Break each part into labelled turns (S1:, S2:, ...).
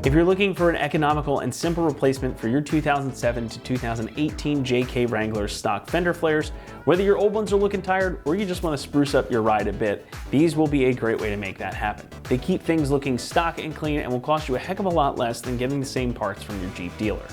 S1: If you're looking for an economical and simple replacement for your 2007 to 2018 JK Wrangler stock fender flares, whether your old ones are looking tired or you just want to spruce up your ride a bit, these will be a great way to make that happen. They keep things looking stock and clean and will cost you a heck of a lot less than getting the same parts from your Jeep dealer.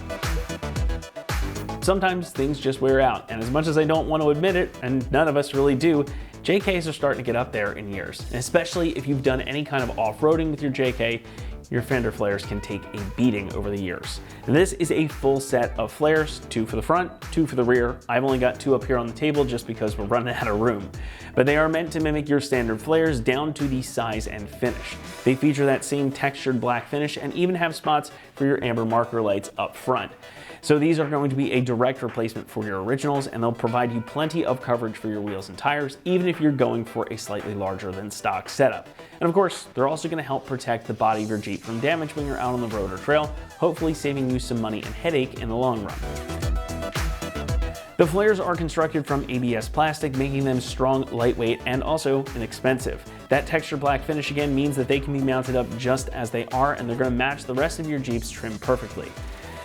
S1: Sometimes things just wear out, and as much as I don't want to admit it, and none of us really do, JKs are starting to get up there in years. And especially if you've done any kind of off-roading with your JK, your fender flares can take a beating over the years. And this is a full set of flares, 2 for the front, 2 for the rear. I've only got 2 up here on the table just because we're running out of room. But they are meant to mimic your standard flares down to the size and finish. They feature that same textured black finish and even have spots for your amber marker lights up front. So these are going to be a direct replacement for your originals, and they'll provide you plenty of coverage for your wheels and tires, even if you're going for a slightly larger than stock setup. And of course, they're also going to help protect the body of your Jeep from damage when you're out on the road or trail, hopefully saving you some money and headache in the long run. The flares are constructed from ABS plastic, making them strong, lightweight, and also inexpensive. That texture black finish again means that they can be mounted up just as they are, and they're going to match the rest of your Jeep's trim perfectly.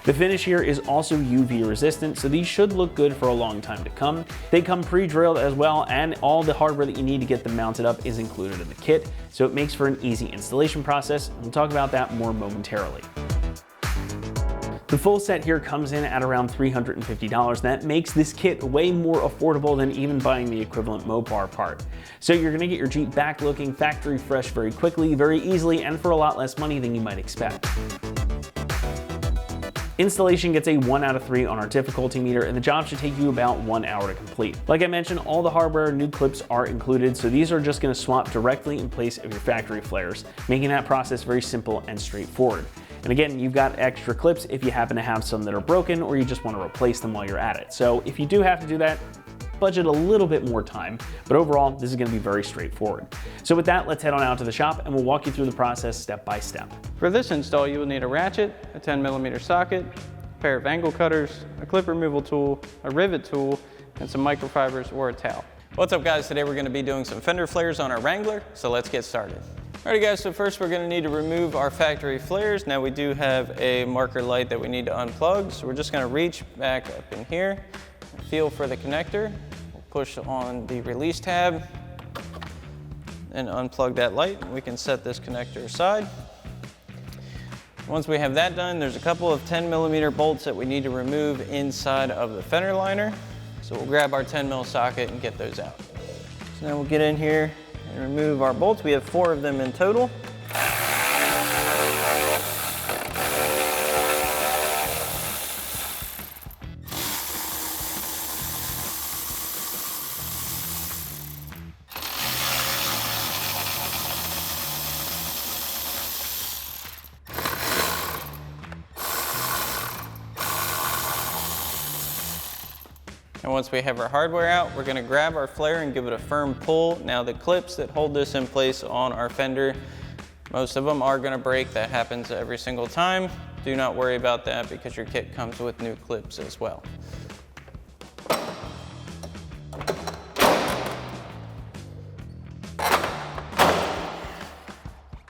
S1: The finish here is also UV resistant, so these should look good for a long time to come. They come pre-drilled as well, and all the hardware that you need to get them mounted up is included in the kit, so it makes for an easy installation process. We'll talk about that more momentarily. The full set here comes in at around $350. That makes this kit way more affordable than even buying the equivalent Mopar part. So you're gonna get your Jeep back looking factory fresh very quickly, very easily, and for a lot less money than you might expect. Installation gets a 1 out of 3 on our difficulty meter, and the job should take you about 1 hour to complete. Like I mentioned, all the hardware and new clips are included, so these are just going to swap directly in place of your factory flares, making that process very simple and straightforward. And again, you've got extra clips if you happen to have some that are broken or you just want to replace them while you're at it. So if you do have to do that, budget a little bit more time, but overall, this is going to be very straightforward. So with that, let's head on out to the shop and we'll walk you through the process step by step.
S2: For this install, you will need a ratchet, a 10mm socket, a pair of angle cutters, a clip removal tool, a rivet tool, and some microfibers or a towel. What's up guys, today we're going to be doing some fender flares on our Wrangler, so let's get started. Alrighty guys, so first we're going to need to remove our factory flares. Now we do have a marker light that we need to unplug, so we're just going to reach back up in here, feel for the connector, we'll push on the release tab, and unplug that light. We can set this connector aside. Once we have that done, there's a couple of 10mm bolts that we need to remove inside of the fender liner. So we'll grab our 10mm socket and get those out. So now we'll get in here and remove our bolts. We have 4 of them in total. And once we have our hardware out, we're going to grab our flare and give it a firm pull. Now the clips that hold this in place on our fender, most of them are going to break. That happens every single time. Do not worry about that because your kit comes with new clips as well.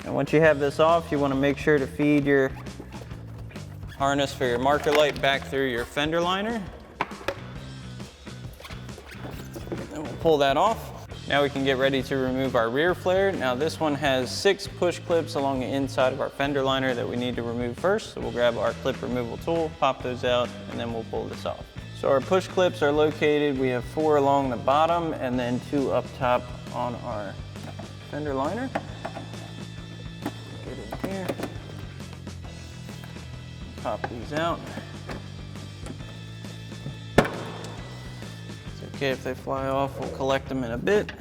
S2: And once you have this off, you want to make sure to feed your harness for your marker light back through your fender liner. And we'll pull that off. Now we can get ready to remove our rear flare. Now this one has 6 push clips along the inside of our fender liner that we need to remove first. So we'll grab our clip removal tool, pop those out, and then we'll pull this off. So our push clips are located, we have 4 along the bottom and then 2 up top on our fender liner. Get in here, pop these out. Okay, if they fly off, we'll collect them in a bit.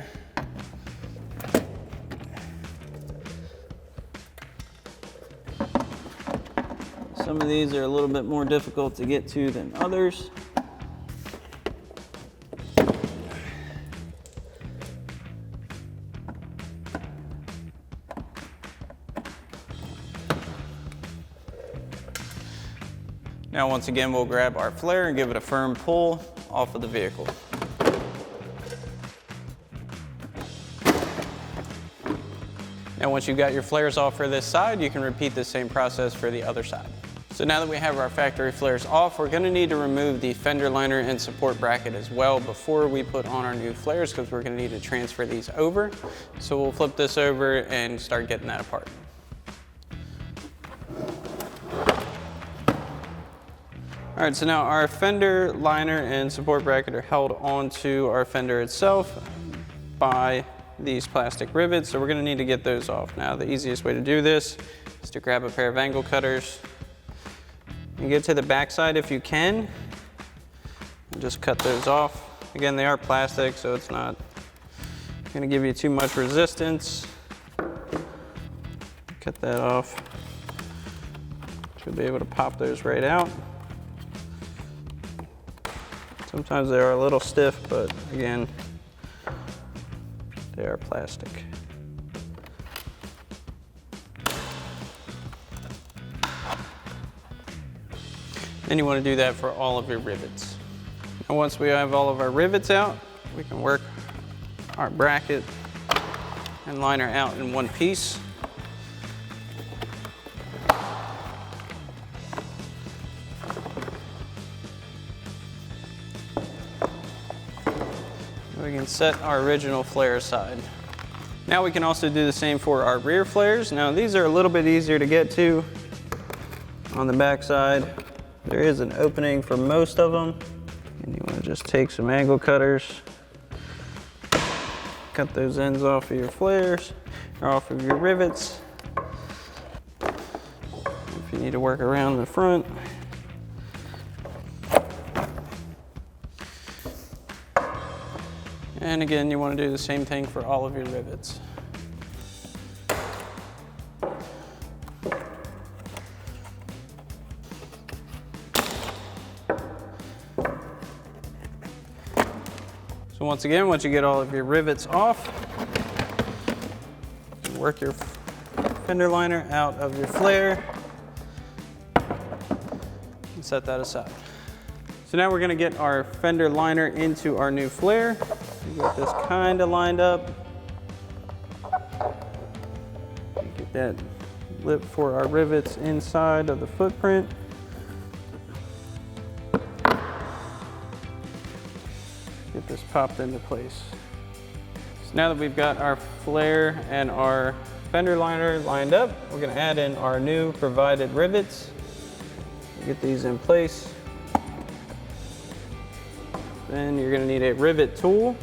S2: Some of these are a little bit more difficult to get to than others. Now once again, we'll grab our flare and give it a firm pull off of the vehicle. Now once you've got your flares off for this side, you can repeat the same process for the other side. So now that we have our factory flares off, we're gonna need to remove the fender liner and support bracket as well before we put on our new flares, because we're gonna need to transfer these over. So we'll flip this over and start getting that apart. All right, so now our fender liner and support bracket are held onto our fender itself by these plastic rivets, so we're gonna need to get those off. Now, the easiest way to do this is to grab a pair of angle cutters and get to the backside if you can, and just cut those off. Again, they are plastic, so it's not gonna give you too much resistance. Cut that off. Should be able to pop those right out. Sometimes they are a little stiff, but again, they are plastic. Then you want to do that for all of your rivets. And once we have all of our rivets out, we can work our bracket and liner out in one piece. We can set our original flare aside. Now we can also do the same for our rear flares. Now these are a little bit easier to get to on the back side. There is an opening for most of them. And you want to just take some angle cutters, cut those ends off of your flares, or off of your rivets. If you need to work around the front. And again, you want to do the same thing for all of your rivets. So once again, once you get all of your rivets off, work your fender liner out of your flare and set that aside. So now we're going to get our fender liner into our new flare. Get this kind of lined up. Get that lip for our rivets inside of the footprint. Get this popped into place. So now that we've got our flare and our fender liner lined up, we're going to add in our new provided rivets. Get these in place. Then you're going to need a rivet tool.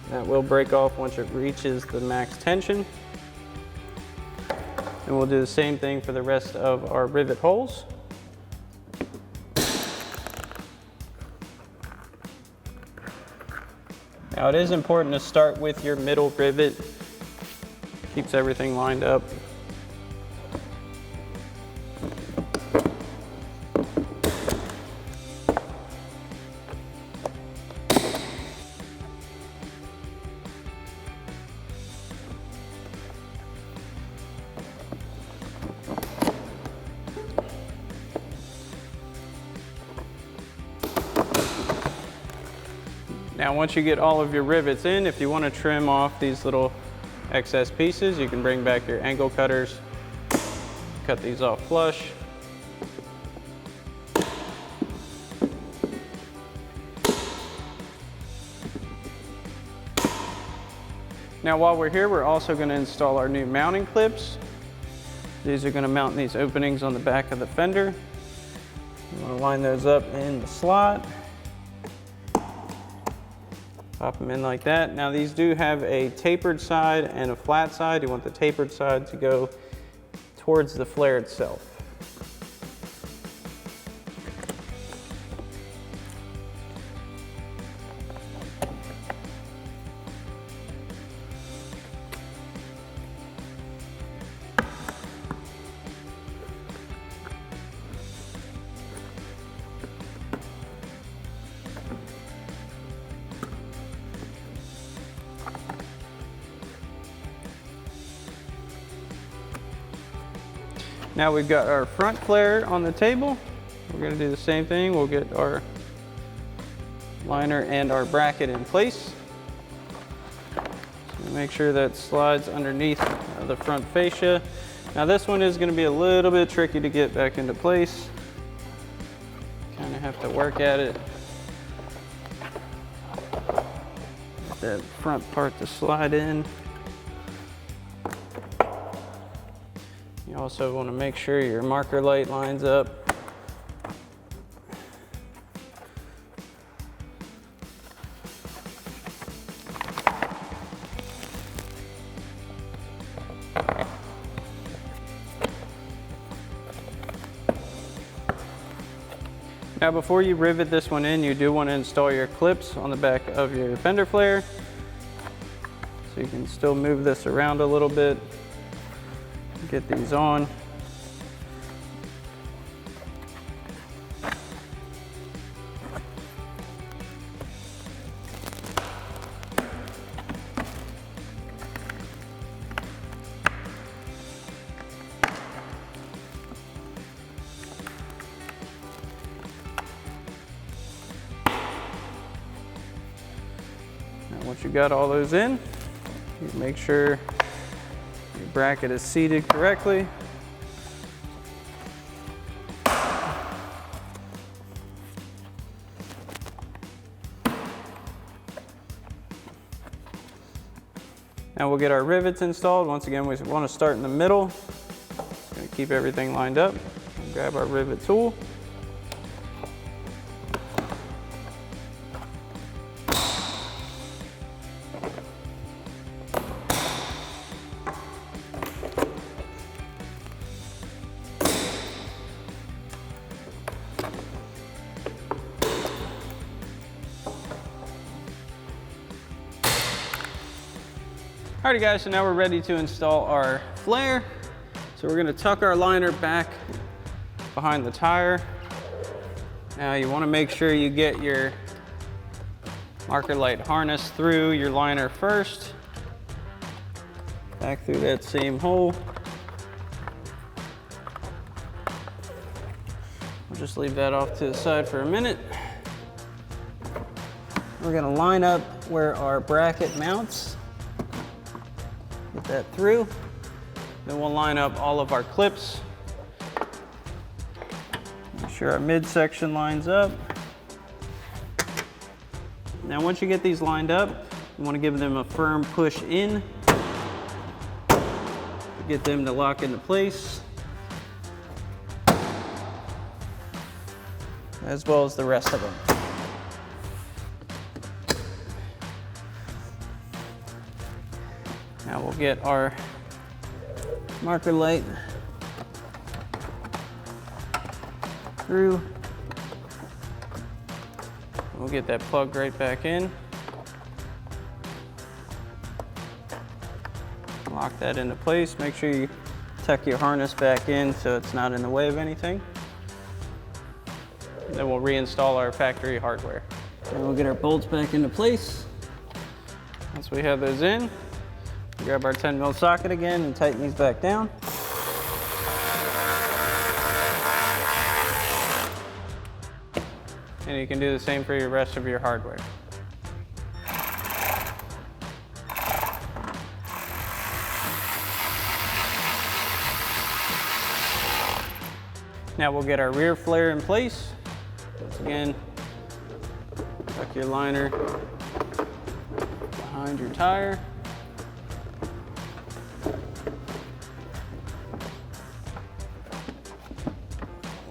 S2: That will break off once it reaches the max tension. And we'll do the same thing for the rest of our rivet holes. Now it is important to start with your middle rivet. Keeps everything lined up. Now once you get all of your rivets in, if you want to trim off these little excess pieces, you can bring back your angle cutters, cut these off flush. Now while we're here, we're also going to install our new mounting clips. These are going to mount these openings on the back of the fender. You want to line those up in the slot. Pop them in like that. Now these do have a tapered side and a flat side. You want the tapered side to go towards the flare itself. Now we've got our front flare on the table. We're going to do the same thing. We'll get our liner and our bracket in place. Make sure that slides underneath the front fascia. Now this one is going to be a little bit tricky to get back into place. Kind of have to work at it. Get that front part to slide in. You also want to make sure your marker light lines up. Now before you rivet this one in, you do want to install your clips on the back of your fender flare. So you can still move this around a little bit, get these on. Once you got all those in, you make sure your bracket is seated correctly. Now we'll get our rivets installed. Once again, we want to start in the middle. Just going to keep everything lined up. Grab our rivet tool. Alrighty guys, so now we're ready to install our flare. So we're gonna tuck our liner back behind the tire. Now you wanna make sure you get your marker light harness through your liner first. Back through that same hole. We'll just leave that off to the side for a minute. We're gonna line up where our bracket mounts. Get that through. Then we'll line up all of our clips. Make sure our midsection lines up. Now once you get these lined up, you want to give them a firm push in. Get them to lock into place. As well as the rest of them. Now we'll get our marker light through. We'll get that plugged right back in. Lock that into place. Make sure you tuck your harness back in so it's not in the way of anything. Then we'll reinstall our factory hardware. And we'll get our bolts back into place. Once we have those in, grab our 10mm socket again and tighten these back down. And you can do the same for your rest of your hardware. Now we'll get our rear flare in place. Once again, tuck your liner behind your tire.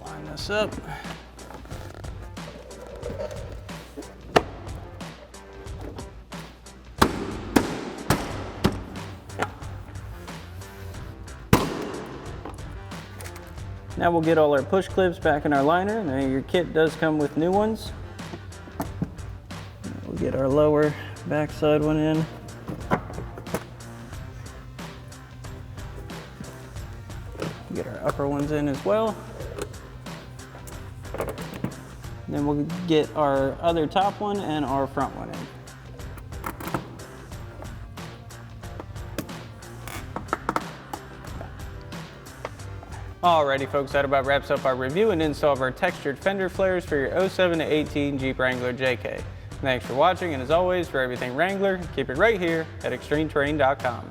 S2: Line this up. Now we'll get all our push clips back in our liner. Now your kit does come with new ones. We'll get our lower backside one in. Get our upper ones in as well. And then we'll get our other top one and our front one in. Alrighty folks, that about wraps up our review and install of our textured fender flares for your 07 to 18 Jeep Wrangler JK. Thanks for watching, and as always, for everything Wrangler, keep it right here at ExtremeTerrain.com.